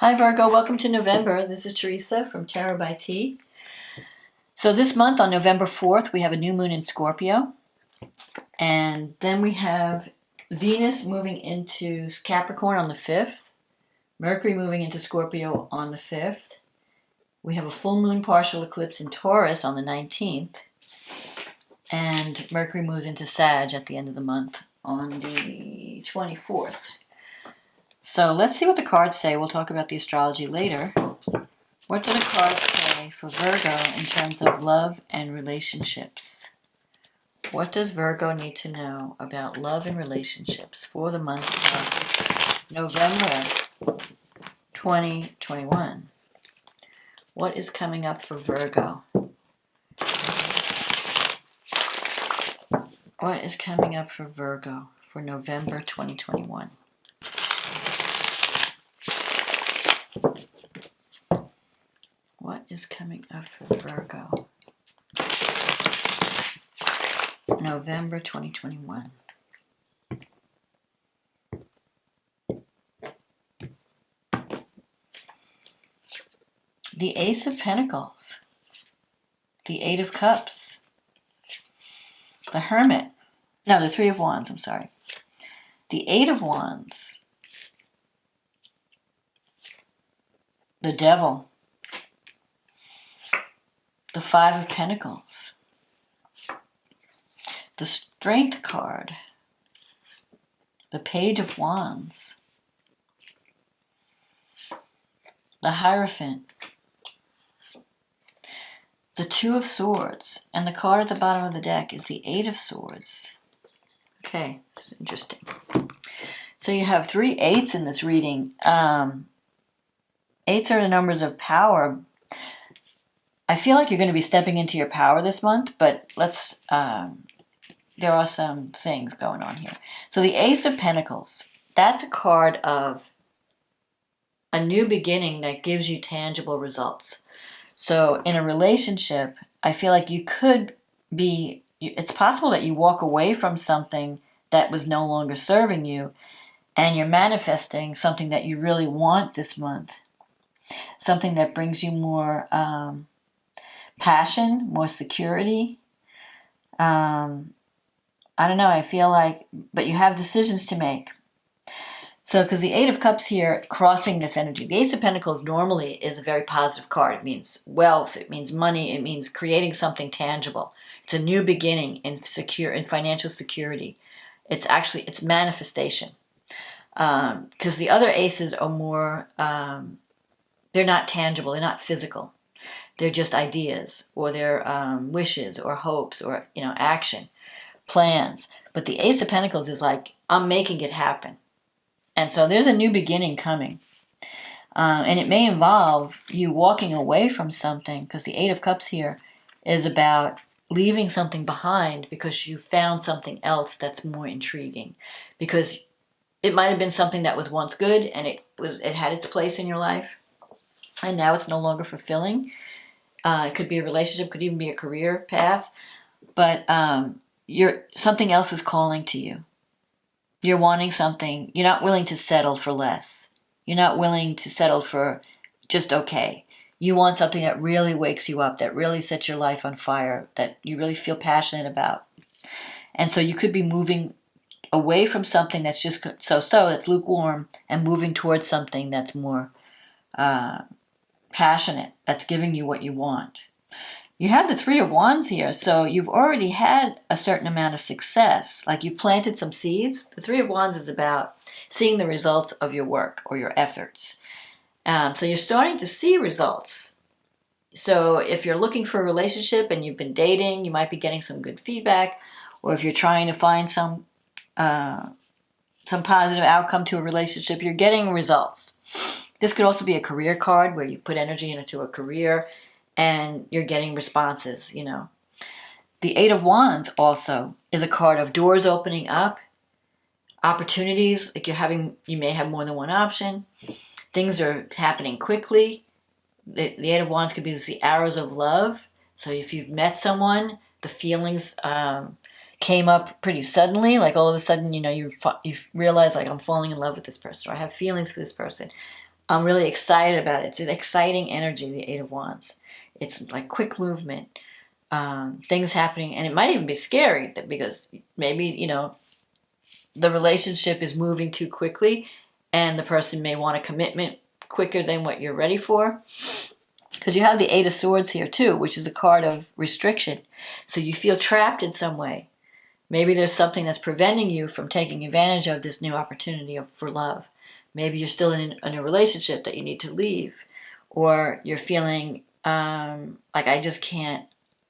Hi Virgo, welcome to November. This is Teresa from Tarot by T. So this month on November 4th, we have a new moon in Scorpio. And then we have Venus moving into Capricorn on the 5th. Mercury moving into Scorpio on the 5th. We have a full moon partial eclipse in Taurus on the 19th. And Mercury moves into Sag at the end of the month on the 24th. So let's see what the cards say. We'll talk about the astrology later. What do the cards say for Virgo in terms of love and relationships? What does Virgo need to know about love and relationships for the month of November 2021? What is coming up for Virgo? What is coming up for Virgo for November 2021? What is coming up for Virgo? November 2021. The Ace of Pentacles. The Eight of Cups. The Hermit. No, the Three of Wands, I'm sorry. The Eight of Wands. The Devil. The Five of Pentacles. The Strength card. The Page of Wands. The Hierophant. The Two of Swords. And the card at the bottom of the deck is the Eight of Swords. Okay, this is interesting. So you have 3 eights in this reading. Eights are the numbers of power. I feel like you're going to be stepping into your power this month, but let's, there are some things going on here. So the Ace of Pentacles, that's a card of a new beginning that gives you tangible results. So in a relationship, I feel like you could be, it's possible that you walk away from something that was no longer serving you, and you're manifesting something that you really want this month. Something that brings you more passion, more security. I don't know, I feel like, but you have decisions to make. So, because the Eight of Cups here, crossing this energy. The Ace of Pentacles normally is a very positive card. It means wealth, it means money, it means creating something tangible. It's a new beginning in financial security. It's actually, it's manifestation. Because the other aces are more, they're not tangible, they're not physical. They're just ideas, or they're wishes, or hopes, or, action, plans. But the Ace of Pentacles is like, I'm making it happen. And so there's a new beginning coming. And it may involve you walking away from something, because the Eight of Cups here is about leaving something behind because you found something else that's more intriguing. Because it might have been something that was once good and it had its place in your life, and now it's no longer fulfilling. It could be a relationship, could even be a career path, but something else is calling to you. You're wanting something. You're not willing to settle for less. You're not willing to settle for just okay. You want something that really wakes you up, that really sets your life on fire, that you really feel passionate about. And so you could be moving away from something that's just so-so, that's lukewarm, and moving towards something that's more passionate, that's giving you what you want. You have the Three of Wands here, so you've already had a certain amount of success. Like you've planted some seeds. The Three of Wands is about seeing the results of your work or your efforts. So you're starting to see results. So if you're looking for a relationship and you've been dating, you might be getting some good feedback. Or if you're trying to find some positive outcome to a relationship, you're getting results. This could also be a career card where you put energy into a career and you're getting responses, The Eight of Wands also is a card of doors opening up, opportunities, like you may have more than one option. Things are happening quickly. The Eight of Wands could be the arrows of love. So if you've met someone, the feelings came up pretty suddenly. Like all of a sudden, you realize like I'm falling in love with this person, or I have feelings for this person. I'm really excited about it. It's an exciting energy, the Eight of Wands. It's like quick movement, things happening, and it might even be scary because maybe, you know, the relationship is moving too quickly and the person may want a commitment quicker than what you're ready for. Because you have the Eight of Swords here too, which is a card of restriction. So you feel trapped in some way. Maybe there's something that's preventing you from taking advantage of this new opportunity for love. Maybe you're still in a relationship that you need to leave. Or you're feeling like I just can't.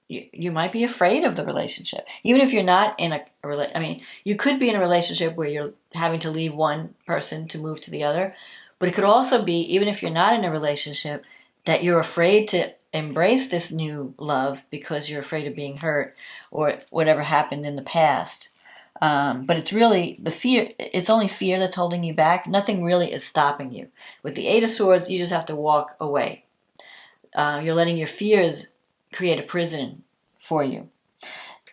You might be afraid of the relationship. Even if you're not in I mean, you could be in a relationship where you're having to leave one person to move to the other. But it could also be, even if you're not in a relationship, that you're afraid to embrace this new love because you're afraid of being hurt or whatever happened in the past. But it's really the fear. It's only fear that's holding you back. Nothing really is stopping you. With the Eight of Swords, you just have to walk away. You're letting your fears create a prison for you.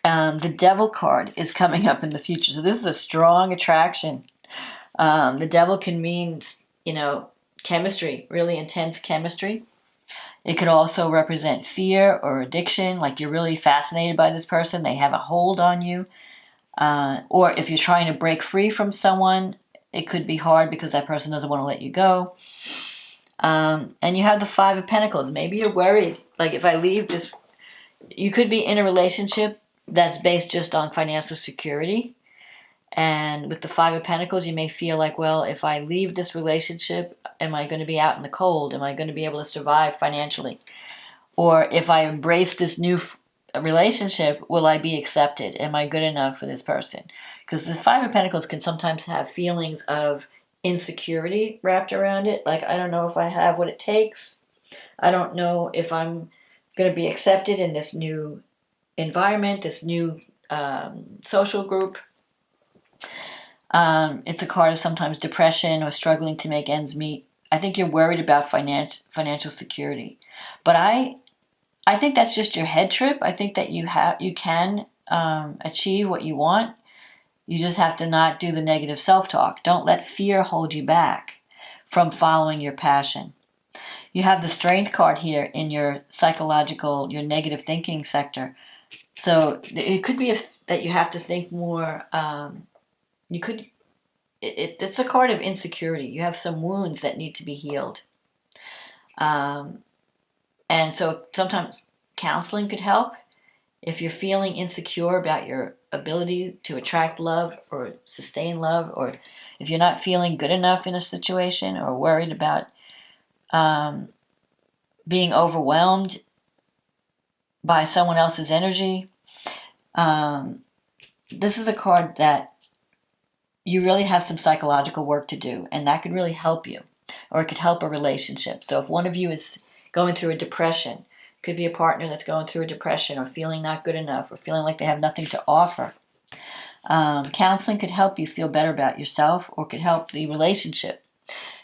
The Devil card is coming up in the future. So this is a strong attraction. The Devil can mean, you know, chemistry, really intense chemistry. It could also represent fear or addiction, like you're really fascinated by this person. They have a hold on you. Or if you're trying to break free from someone, it could be hard because that person doesn't want to let you go. And you have the Five of Pentacles. Maybe you're worried. Like, if I leave this, you could be in a relationship that's based just on financial security. And with the Five of Pentacles, you may feel like, well, if I leave this relationship, am I going to be out in the cold? Am I going to be able to survive financially? Or if I embrace this new relationship, will I be accepted? Am I good enough for this person? Because the Five of Pentacles can sometimes have feelings of insecurity wrapped around it. Like, I don't know if I have what it takes. I don't know if I'm going to be accepted in this new environment, this new social group. It's a card of sometimes depression or struggling to make ends meet. I think you're worried about financial security. But I think that's just your head trip. I think that you can achieve what you want. You just have to not do the negative self-talk. Don't let fear hold you back from following your passion. You have the Strength card here in your psychological, your negative thinking sector. So it could be that you have to think more. It's a card of insecurity. You have some wounds that need to be healed. And so sometimes counseling could help. If you're feeling insecure about your ability to attract love or sustain love, or if you're not feeling good enough in a situation or worried about being overwhelmed by someone else's energy, this is a card that you really have some psychological work to do, and that could really help you, or it could help a relationship. So if one of you is going through a depression, it could be a partner that's going through a depression or feeling not good enough or feeling like they have nothing to offer. Counseling could help you feel better about yourself, or could help the relationship.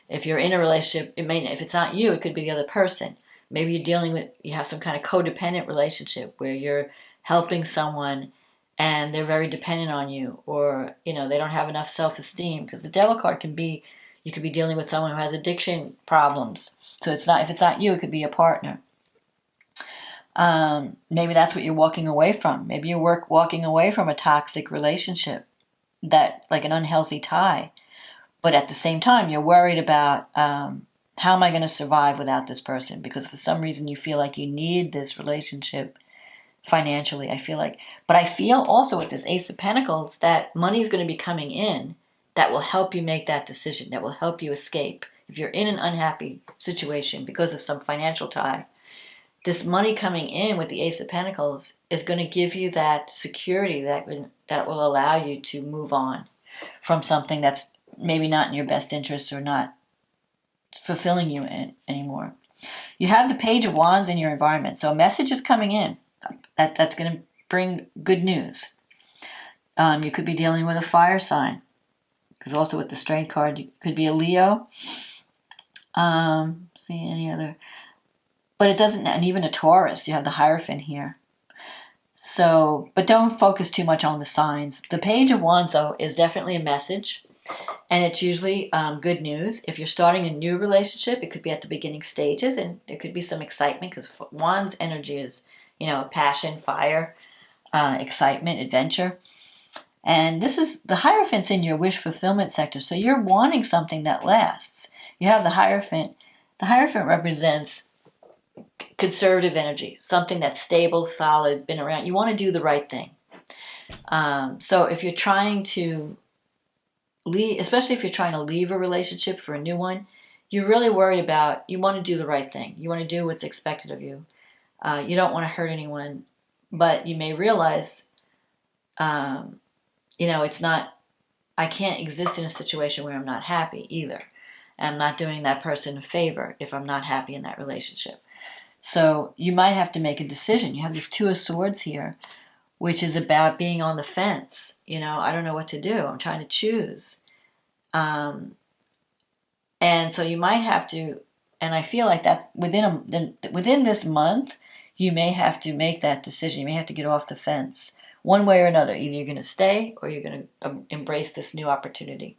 If you're in a relationship, if it's not you, it could be the other person. Maybe you have some kind of codependent relationship where you're helping someone and they're very dependent on you, or they don't have enough self-esteem. Because the Devil card can be, you could be dealing with someone who has addiction problems. So if it's not you, it could be a partner. Maybe that's what you're walking away from. Maybe you're walking away from a toxic relationship, that like an unhealthy tie. But at the same time, you're worried about how am I going to survive without this person? Because for some reason you feel like you need this relationship financially. But I feel also with this Ace of Pentacles that money is going to be coming in that will help you make that decision, that will help you escape. If you're in an unhappy situation because of some financial tie, this money coming in with the Ace of Pentacles is going to give you that security that will allow you to move on from something that's maybe not in your best interests or not fulfilling you anymore. You have the Page of Wands in your environment, so a message is coming in that's going to bring good news. You could be dealing with a fire sign, because also with the Strength card, you could be a Leo. See any other, but it doesn't, and even a Taurus. You have the Hierophant here. So, but don't focus too much on the signs. The Page of Wands, though, is definitely a message. And it's usually good news. If you're starting a new relationship, it could be at the beginning stages, and there could be some excitement because Wands energy is, passion, fire, excitement, adventure. And this is the Hierophant's in your wish fulfillment sector, so you're wanting something that lasts. You have the Hierophant. The Hierophant represents conservative energy, something that's stable, solid, been around. You want to do the right thing. So if you're trying to leave, especially if you're trying to leave a relationship for a new one, you're really worried about, you want to do the right thing. You want to do what's expected of you. You don't want to hurt anyone, but you may realize, it's not, I can't exist in a situation where I'm not happy either. And I'm not doing that person a favor if I'm not happy in that relationship. So you might have to make a decision. You have this Two of Swords here, which is about being on the fence. I don't know what to do. I'm trying to choose. And so you might have to, and I feel like that within this month, you may have to make that decision. You may have to get off the fence one way or another. Either you're going to stay or you're going to embrace this new opportunity.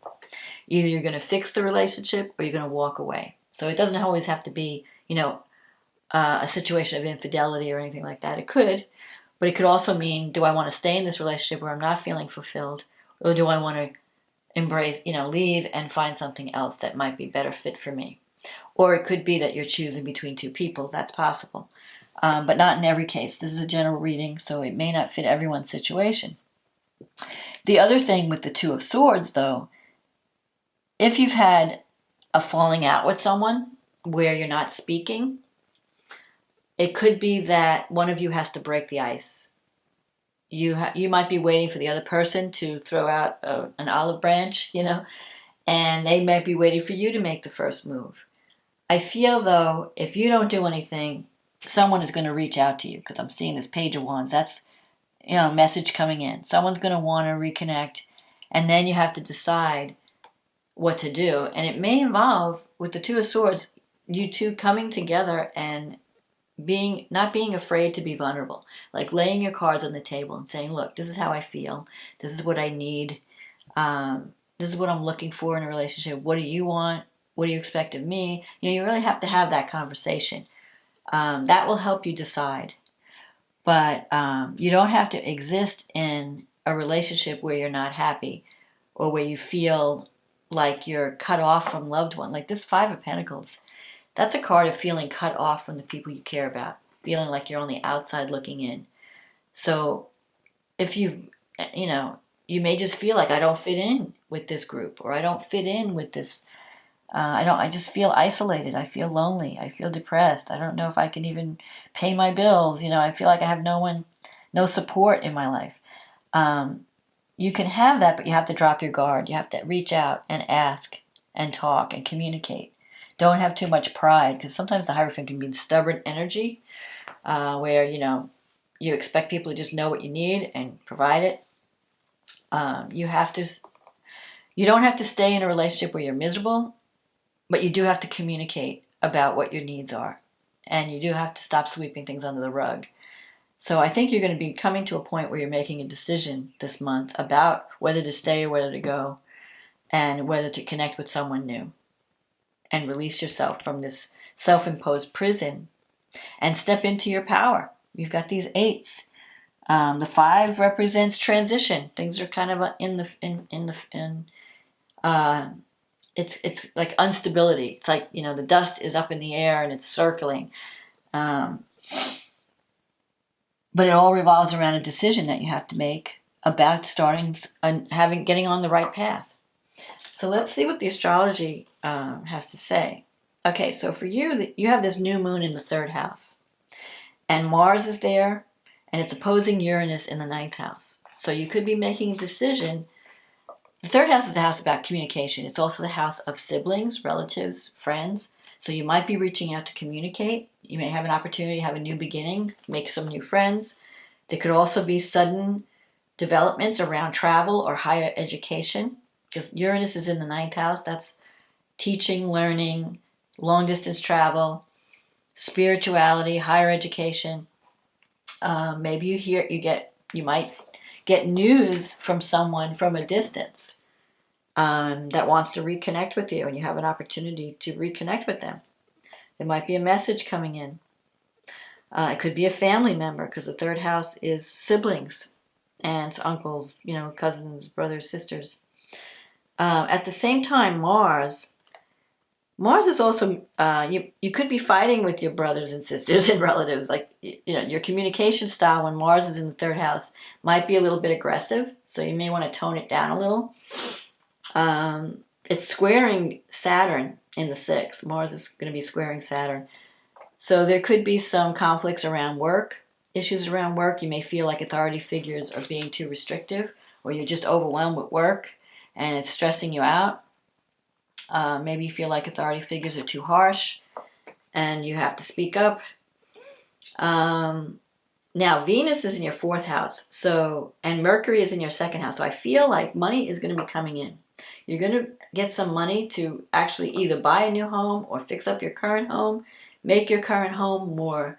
Either you're going to fix the relationship or you're going to walk away. So it doesn't always have to be, a situation of infidelity or anything like that. It could, but it could also mean, do I want to stay in this relationship where I'm not feeling fulfilled, or do I want to embrace, leave and find something else that might be better fit for me? Or it could be that you're choosing between two people. That's possible, but not in every case. This is a general reading, so it may not fit everyone's situation. The other thing with the Two of Swords, though, if you've had a falling out with someone where you're not speaking, it could be that one of you has to break the ice. You might be waiting for the other person to throw out an olive branch, and they might be waiting for you to make the first move. I feel, though, if you don't do anything, someone is going to reach out to you, because I'm seeing this Page of Wands. That's, message coming in. Someone's going to want to reconnect, and then you have to decide what to do. And it may involve, with the Two of Swords, you two coming together and not being afraid to be vulnerable, like laying your cards on the table and saying, look, this is how I feel, this is what I need, this is what I'm looking for in a relationship. What do you want? What do you expect of me? You really have to have that conversation. That will help you decide. But you don't have to exist in a relationship where you're not happy or where you feel like you're cut off from loved one. Like this Five of Pentacles, that's a card of feeling cut off from the people you care about, feeling like you're on the outside looking in. So if you may just feel like, I don't fit in with this group, or I don't fit in with this, I just feel isolated. I feel lonely. I feel depressed. I don't know if I can even pay my bills. I feel like I have no support in my life. You can have that, but you have to drop your guard. You have to reach out and ask and talk and communicate. Don't have too much pride, because sometimes the Hierophant can be stubborn energy, where, you expect people to just know what you need and provide it. You don't have to stay in a relationship where you're miserable, but you do have to communicate about what your needs are. And you do have to stop sweeping things under the rug. So I think you're going to be coming to a point where you're making a decision this month about whether to stay or whether to go, and whether to connect with someone new and release yourself from this self-imposed prison and step into your power. You've got these eights. The five represents transition. Things are kind of it's like instability. It's like, the dust is up in the air and it's circling. But it all revolves around a decision that you have to make about starting and getting on the right path. So let's see what the astrology has to say. Okay, so for you, you have this new moon in the third house. And Mars is there, and it's opposing Uranus in the ninth house. So you could be making a decision. The third house is the house about communication. It's also the house of siblings, relatives, friends. So you might be reaching out to communicate. You may have an opportunity to have a new beginning, make some new friends. There could also be sudden developments around travel or higher education. If Uranus is in the ninth house, that's teaching, learning, long-distance travel, spirituality, higher education. Maybe you might get news from someone from a distance. that wants to reconnect with you, and you have an opportunity to reconnect with them. There might be a message coming in. It could be a family member, because the third house is siblings, aunts, uncles, cousins, brothers, sisters. At the same time, Mars is also, you could be fighting with your brothers and sisters and relatives. Like, your communication style when Mars is in the third house might be a little bit aggressive, so you may want to tone it down a little. It's squaring Saturn in the 6th. Mars is going to be squaring Saturn. So there could be some conflicts around work, issues around work. You may feel like authority figures are being too restrictive, or you're just overwhelmed with work and it's stressing you out. Maybe you feel like authority figures are too harsh and you have to speak up. Now, Venus is in your 4th house, and Mercury is in your 2nd house. So I feel like money is going to be coming in. You're going to get some money to actually either buy a new home or fix up your current home, make your current home more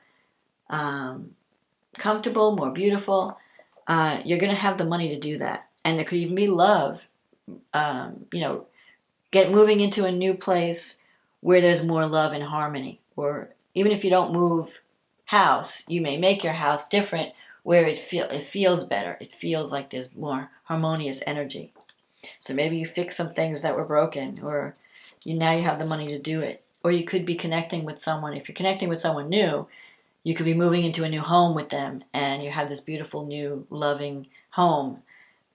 comfortable, more beautiful. You're going to have the money to do that. And there could even be love, moving into a new place where there's more love and harmony. Or even if you don't move house, you may make your house different where it feels better. It feels like there's more harmonious energy. So maybe you fix some things that were broken, or now you have the money to do it. Or you could be connecting with someone. If you're connecting with someone new, you could be moving into a new home with them, and you have this beautiful new loving home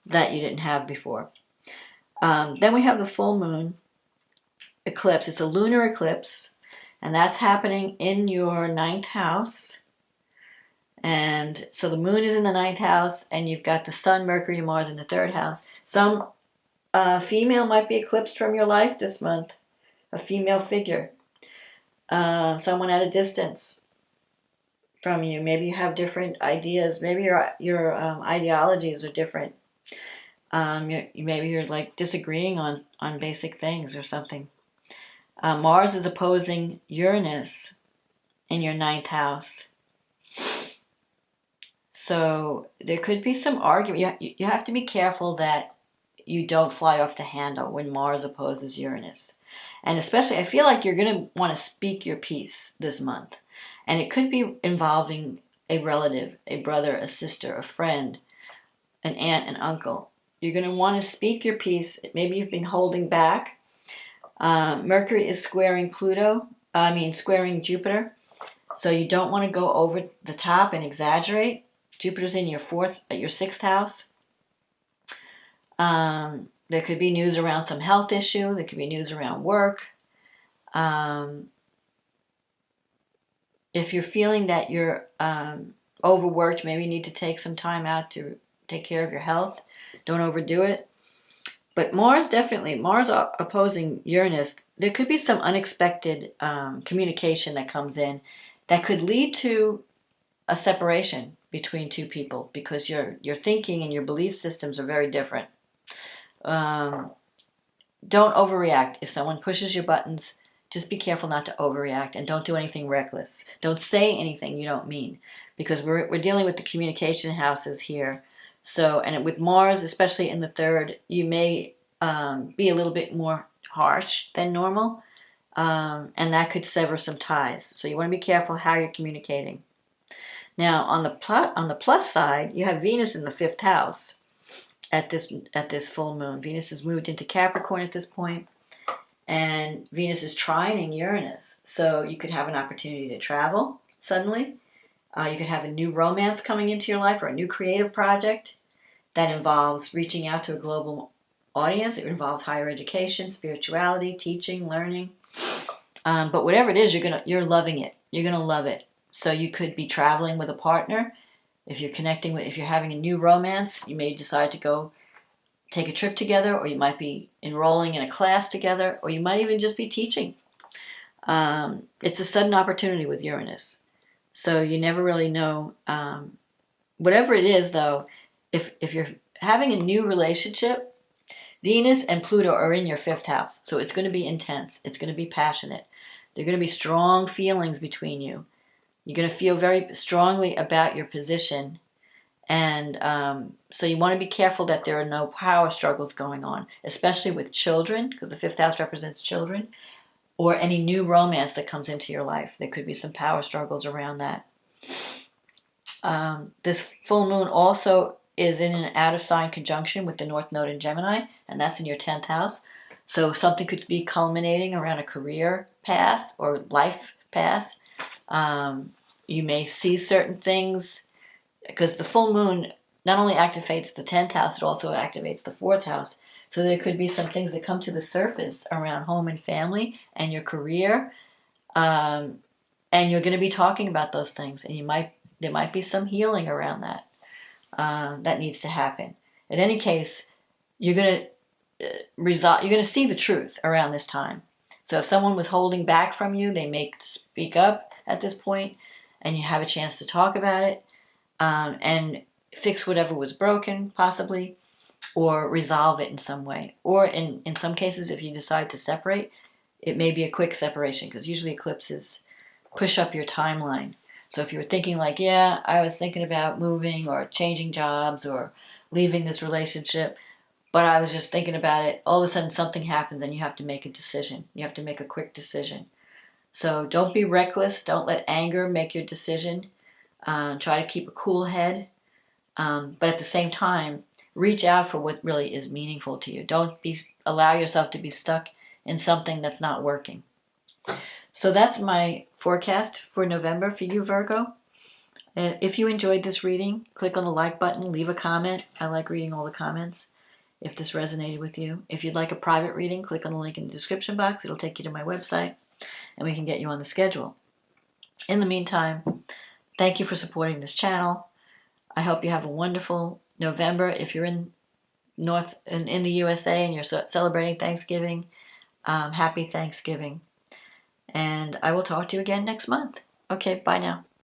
that you didn't have before. Then we have the full moon eclipse. It's a lunar eclipse, and that's happening in your 9th house. And so the moon is in the 9th house, and you've got the sun, Mercury, and Mars in the 3rd house. Some female might be eclipsed from your life this month, a female figure, someone at a distance from you. Maybe you have different ideas. Maybe your ideologies are different. Maybe you're like disagreeing on basic things or something. Mars is opposing Uranus in your 9th house. So there could be some argument. You have to be careful that you don't fly off the handle when Mars opposes Uranus. And especially, I feel like you're going to want to speak your piece this month. And it could be involving a relative, a brother, a sister, a friend, an aunt, an uncle. You're going to want to speak your piece. Maybe you've been holding back. Mercury is squaring squaring Jupiter. So you don't want to go over the top and exaggerate. Jupiter's in your 6th house. There could be news around some health issue. There could be news around work. If you're feeling that you're overworked, maybe you need to take some time out to take care of your health. Don't overdo it. But Mars opposing Uranus, there could be some unexpected communication that comes in that could lead to a separation between two people, because your thinking and your belief systems are very different. Don't overreact. If someone pushes your buttons, just be careful not to overreact, and don't do anything reckless. Don't say anything you don't mean, because we're dealing with the communication houses here. So, and with Mars, especially in the 3rd, you may be a little bit more harsh than normal, and that could sever some ties. So you want to be careful how you're communicating. Now, on the plus side, you have Venus in the 5th house at this full moon. Venus has moved into Capricorn at this point, and Venus is trining Uranus. So you could have an opportunity to travel suddenly. You could have a new romance coming into your life, or a new creative project that involves reaching out to a global audience. It involves higher education, spirituality, teaching, learning. But whatever it is, you're loving it. You're gonna love it. So you could be traveling with a partner. If you're having a new romance, you may decide to go take a trip together, or you might be enrolling in a class together, or you might even just be teaching. It's a sudden opportunity with Uranus. So you never really know. Whatever it is, though, if you're having a new relationship, Venus and Pluto are in your 5th house. So it's going to be intense. It's going to be passionate. There are going to be strong feelings between you. You're going to feel very strongly about your position, And so you want to be careful that there are no power struggles going on, especially with children, because the fifth house represents children, or any new romance that comes into your life. There could be some power struggles around that. This full moon also is in an out of sign conjunction with the North Node in Gemini, and that's in your 10th house. So something could be culminating around a career path or life path. You may see certain things, because the full moon not only activates the 10th house, it also activates the 4th house. So there could be some things that come to the surface around home and family and your career. And you're going to be talking about those things. And there might be some healing around that that needs to happen. In any case, you're going to see the truth around this time. So if someone was holding back from you, they may speak up at this point, and you have a chance to talk about it. And fix whatever was broken, possibly, or resolve it in some way. Or in some cases, if you decide to separate, it may be a quick separation, because usually eclipses push up your timeline. So if you were thinking like, yeah, I was thinking about moving or changing jobs or leaving this relationship, but I was just thinking about it, all of a sudden something happens and you have to make a decision. You have to make a quick decision. So don't be reckless. Don't let anger make your decision. Try to keep a cool head, but at the same time, reach out for what really is meaningful to you. Don't allow yourself to be stuck in something that's not working. So that's my forecast for November for you, Virgo. If you enjoyed this reading, click on the like button, leave a comment. I like reading all the comments if this resonated with you. If you'd like a private reading, click on the link in the description box. It'll take you to my website, and we can get you on the schedule. In the meantime, thank you for supporting this channel. I hope you have a wonderful November. If you're in the USA and you're celebrating Thanksgiving, happy Thanksgiving. And I will talk to you again next month. Okay, bye now.